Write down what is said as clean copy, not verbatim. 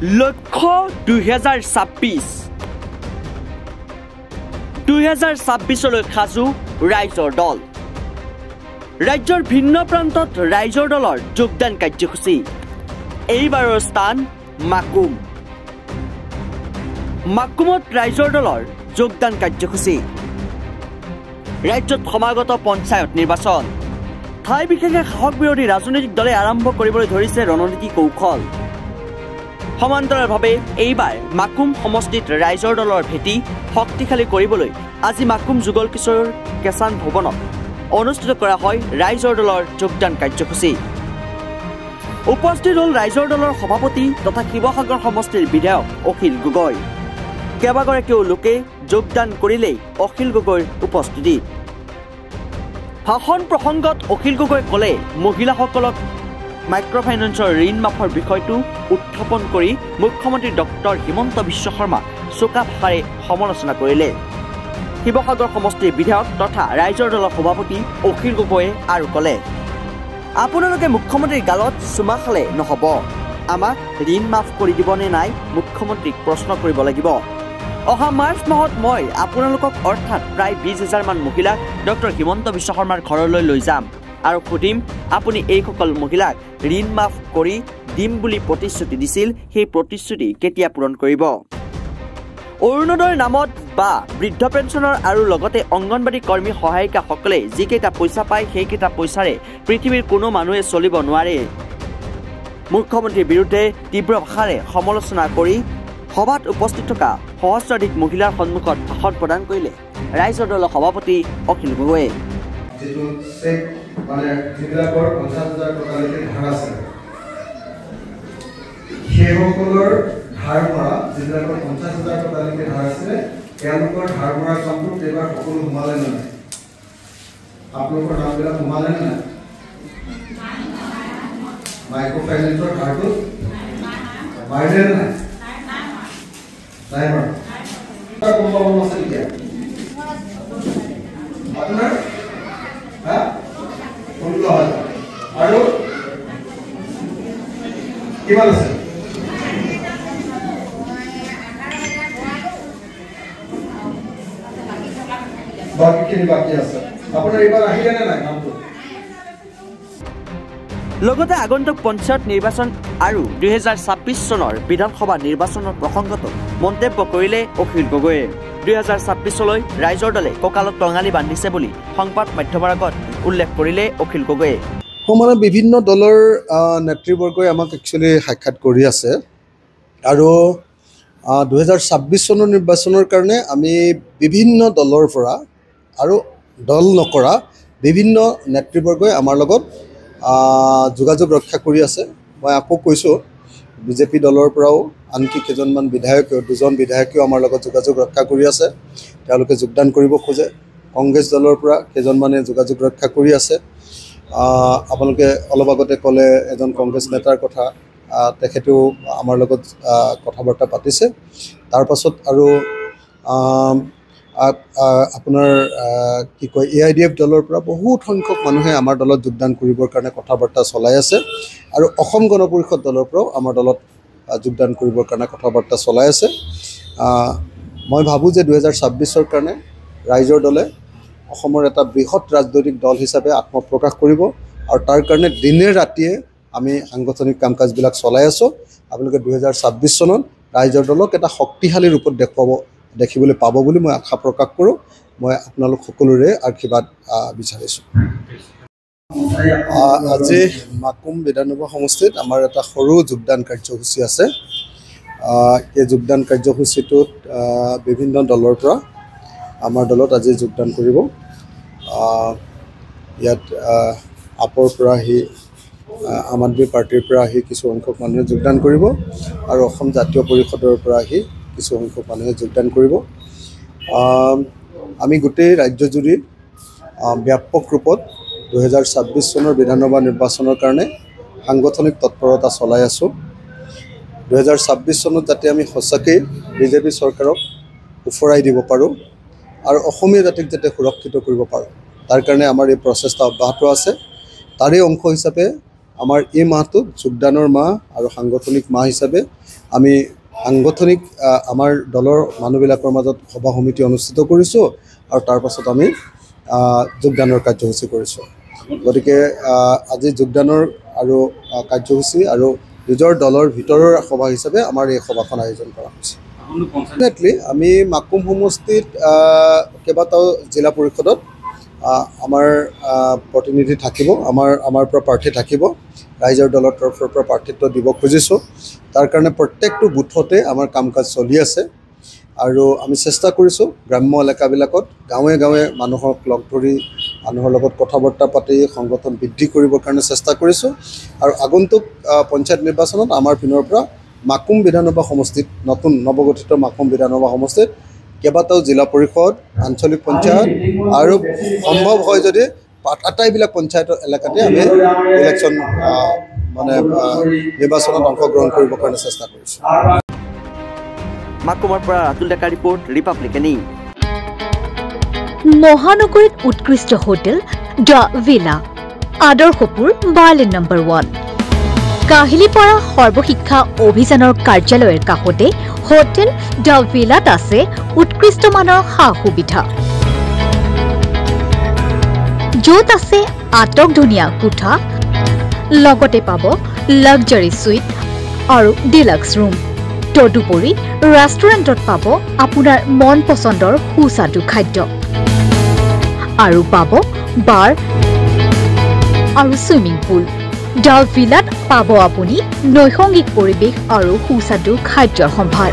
লক্ষ্য 2026 2026লৈ সাজু ৰাইজৰ দল ৰাজ্যৰ ভিন্ন প্ৰান্তত ৰাইজৰ দলৰ যোগদান কাৰ্যসূচী এইবাৰৰ স্থান মাকুমত ৰাইজৰ দলৰ যোগদান কাৰ্যসূচী ৰাজ্যত সমাগত পঞ্চায়ত নিৰ্বাচন ঠাই বিশেষে সাহস বিৰোধী ৰাজনৈতিক দলে আৰম্ভ কৰিবলৈ ধৰিছে ৰণনীতি কৌশল সমান্তৰালভাৱে এইবাৰ মাকুম সমষ্টিত ৰাইজৰ দলৰ ভেটি শক্তিশালী কৰিবলৈ আজি মাকুম যুগল কিশোৰ কেচান ভৱনত অনুষ্ঠিত কৰা হয় ৰাইজৰ দলৰ যোগদান কাৰ্যসূচী উপস্থিত হ'ল ৰাইজৰ দলৰ সভাপতি তথা শিৱসাগৰ সমষ্টিৰ বিধায়ক অখিল গগৈ কেইবাগৰাকীও লোকে যোগদান কৰিলেই অখিল গগৈৰ উপস্থিতি ভাষণ প্ৰসংগত অখিল গগৈ ক'লে মহিলাসকলক মাইক্ৰ'ফাইনেন্সৰ ঋণ মাফৰ বিষয়টো উত্থাপন কৰি মুখ্যমন্ত্ৰী ডক্টৰ হিমন্ত বিশ্ব শৰ্মাক চোকা ভাষাৰে সমালোচনা কৰিলে শিৱসাগৰ সমষ্টিৰ বিধায়ক তথা ৰাইজৰ দলৰ সভাপতি অখিল গগৈয়ে আৰু ক'লে আপোনালোকে মুখ্যমন্ত্ৰীৰ গালত চুমা খালে নহ'ব আমাক ঋণ মাফ কৰি দিবনে নাই মুখ্যমন্ত্ৰীক প্ৰশ্ন কৰিব লাগিব অহা মাৰ্চ মাহত মই আপোনালোকক অৰ্থাৎ প্ৰায় 20,000 মান মহিলাক ডক্টৰ হিমন্ত বিশ্ব শৰ্মাৰ ঘৰলৈ লৈ যাম আৰু সুধিম আপুনি এইসকল মহিলাক ঋণ মাফ কৰি দিম বুলি প্ৰতিশ্ৰুতি দিছিল সেই প্ৰতিশ্ৰুতি কেতিয়া পূৰণ কৰিব অৰুণোদয়ৰ নামত বা বৃদ্ধ পেঞ্চনৰ আৰু লগতে অংগনবাড়ী কৰ্মী সহায়িকাসকলে যিকেইটা পইচা পায় সেইকেইটা পইচাৰে পৃথিৱীৰ কোনো মানুহে চলিব নোৱাৰে মুখ্যমন্ত্ৰীৰ বিৰুদ্ধে তীব্ৰ ভাষাৰে সমালোচনা কৰি সভাত উপস্থিত থকা সহস্ৰাধিক মহিলাৰ সন্মুখত ভাষণ প্ৰদান কৰিলে ৰাইজৰ দলৰ সভাপতি অখিল গগৈয়ে মানে যিবিলাকৰ 50,000 টকালৈকে ধাৰ আছে সেইসকলৰ ধাৰ মৰা যিবিলাকৰ 50,000 টকালৈকে ধাৰ আছে তেওঁলোকৰ ধাৰ মৰা কামটো এইবাৰ সকলো সোমালে নে নাই আপোনালোকৰ নামবিলাক সোমালে নে নাই মাইক্ৰ' ফাইনেন্সৰ ধাৰটো মাৰিলে নে নাই নাই বাৰু কম পাব আছে এতিয়া আপোনাৰ হা আৰু কিমান আছে বাকী আছে আপোনাৰ এইবাৰ আহিলে নে নাই নামটো লগতে আগন্তুক পঞ্চায়ত নিৰ্বাচন আৰু 2026 চনৰ বিধানসভা নিৰ্বাচনৰ প্ৰসংগত মন্তব্য কৰিলে অখিল গগৈয়ে 2026লৈ ৰাইজৰ দলে কঁকালত টঙালি বান্ধিছে বুলি সংবাদ মাধ্যমৰ আগত উল্লেখ কৰিলে অখিল গগৈয়ে মানে বিভিন্ন দলৰ নেতৃবৰ্গই আমাক একচুৱেলি সাক্ষাৎ কৰি আছে আৰু 2026 চনৰ নিৰ্বাচনৰ কাৰণে আমি বিভিন্ন দলৰ পৰা আৰু দল নকৰা বিভিন্ন নেতৃবৰ্গই আমাৰ লগত যোগাযোগ ৰক্ষা কৰি আছে মই আকৌ কৈছোঁ বিজেপি দলৰ পৰাও আনকি কেইজনমান বিধায়কেও দুজন বিধায়কেও আমাৰ লগত যোগাযোগ ৰক্ষা কৰি আছে তেওঁলোকে যোগদান কৰিব খোজে কংগ্ৰেছ দলৰ পৰা কেইজনমানে যোগাযোগ ৰক্ষা কৰি আছে আপোনালোকে অলপ আগতে ক'লে এজন কংগ্ৰেছ নেতাৰ কথা তেখেতেও আমাৰ লগত কথা বাৰ্তা পাতিছে তাৰ পাছত আৰু আপোনাৰ কি কয় AIDF দলৰ পৰা বহুত সংখ্যক মানুহে আমাৰ দলত যোগদান কৰিবৰ কাৰণে কথা বাৰ্তা চলাই আছে আৰু অসম গণ পৰিষদ দলৰ পৰাও আমাৰ দলত যোগদান কৰিবৰ কাৰণে কথা বাৰ্তা চলাই আছে মই ভাবোঁ যে 2026ৰ কাৰণে ৰাইজৰ দলে অসমৰ এটা বৃহৎ ৰাজনৈতিক দল হিচাপে আত্মপ্ৰকাশ কৰিব আৰু তাৰ কাৰণে দিনে ৰাতিয়ে আমি সাংগঠনিক কাম কাজবিলাক চলাই আছোঁ আপোনালোকে 2026 চনত ৰাইজৰ দলক এটা শক্তিশালী ৰূপত দেখিবলৈ পাব বুলি মই আশা প্ৰকাশ কৰোঁ মই আপোনালোক সকলোৰে আশীৰ্বাদ বিচাৰিছোঁ আজি মাকুম বিধানসভা সমষ্টিত আমাৰ এটা সৰু যোগদান কাৰ্যসূচী আছে এই যোগদান কাৰ্যসূচীটোত বিভিন্ন দলৰ পৰা আমাৰ দলত আজি যোগদান কৰিব ইয়াত আপৰ পৰা আহি আম আদমি পাৰ্টিৰ পৰা আহি কিছু সংখ্যক মানুহে যোগদান কৰিব আৰু অসম জাতীয় পৰিষদৰ পৰা আহি কিছু সংখ্যক মানুহে যোগদান কৰিব আমি গোটেই ৰাজ্যজুৰি ব্যাপক ৰূপত 2026 চনৰ বিধানসভা নিৰ্বাচনৰ কাৰণে সাংগঠনিক তৎপৰতা চলাই আছোঁ 2026 চনত যাতে আমি সঁচাকৈ বিজেপি চৰকাৰক উফৰাই দিব পাৰোঁ আৰু অসমীয়া জাতিক যাতে সুৰক্ষিত কৰিব পাৰোঁ তাৰ কাৰণে আমাৰ এই প্ৰচেষ্টা অব্যাহত আছে তাৰে অংশ হিচাপে আমাৰ এই মাহটো যোগদানৰ মাহ আৰু সাংগঠনিক মাহ হিচাপে আমি সাংগঠনিক আমাৰ দলৰ মানুহবিলাকৰ মাজত সভা সমিতি অনুষ্ঠিত কৰিছোঁ আৰু তাৰ পাছত আমি যোগদানৰ কাৰ্যসূচী কৰিছোঁ। গতিকে আজি যোগদানৰ আৰু কাৰ্যসূচী আৰু নিজৰ দলৰ ভিতৰৰ সভা হিচাপে আমাৰ এই সভাখন আয়োজন কৰা হৈছে। ডেফিনেটলি আমি মাকুম সমষ্টিত কেইবাটাও জিলা পৰিষদত আমাৰ প্ৰতিনিধি থাকিব, আমাৰ পৰা প্ৰাৰ্থী থাকিব, ৰাইজৰ দলৰ তৰফৰ পৰা প্ৰাৰ্থিত্ব দিব খুজিছোঁ। তাৰ কাৰণে প্ৰত্যেকটো বুথতে আমাৰ কাম কাজ চলি আছে আৰু আমি চেষ্টা কৰিছোঁ গ্ৰাম্য এলেকাবিলাকত গাঁৱে গাঁৱে মানুহক লগ ধৰি মানুহৰ লগত কথা বাৰ্তা পাতি সংগঠন বৃদ্ধি কৰিবৰ কাৰণে চেষ্টা কৰিছোঁ আৰু আগন্তুক পঞ্চায়ত নিৰ্বাচনত আমাৰ পিনৰ পৰা মাকুম বিধানসভা সমষ্টিত নতুন নৱগঠিত মাকুম বিধানসভা সমষ্টিত কেইবাটাও জিলা পৰিষদ, আঞ্চলিক পঞ্চায়ত আৰু সম্ভৱ হয় যদি আটাইবিলাক পঞ্চায়তৰ এলেকাতে আমি ইলেকশ্যন নিৰ্বাচনত অংশগ্ৰহণ কৰিবৰ কাৰণে চেষ্টা কৰিছোঁ। মাকুমৰ পৰা Ratul Deka report, republican news. মহানগৰীত উৎকৃষ্ট হোটেল দ্য ভিলা, আদৰ্শপুৰ বাৰ্লিন নম্বৰ 1। কাহিলীপাৰা সৰ্বশিক্ষা অভিযানৰ কাৰ্যালয়ৰ কাষতে হোটেল দ্য ভিলাত আছে উৎকৃষ্ট মানৰ সা সুবিধা, য'ত আছে আটকধুনীয়া কোঠা, লগতে পাব লাক্সাৰী সুইট আৰু ডিলাক্স ৰুম। তদুপৰি ৰেষ্টুৰেণ্টত পাব আপোনাৰ মন পচন্দৰ সুস্বাদু খাদ্য আৰু পাব বাৰ আৰু ছুইমিং পুল। দ্য ভিলাত পাব আপুনি নৈসংগিক পৰিৱেশ আৰু সুস্বাদু খাদ্যৰ সম্ভাৰ।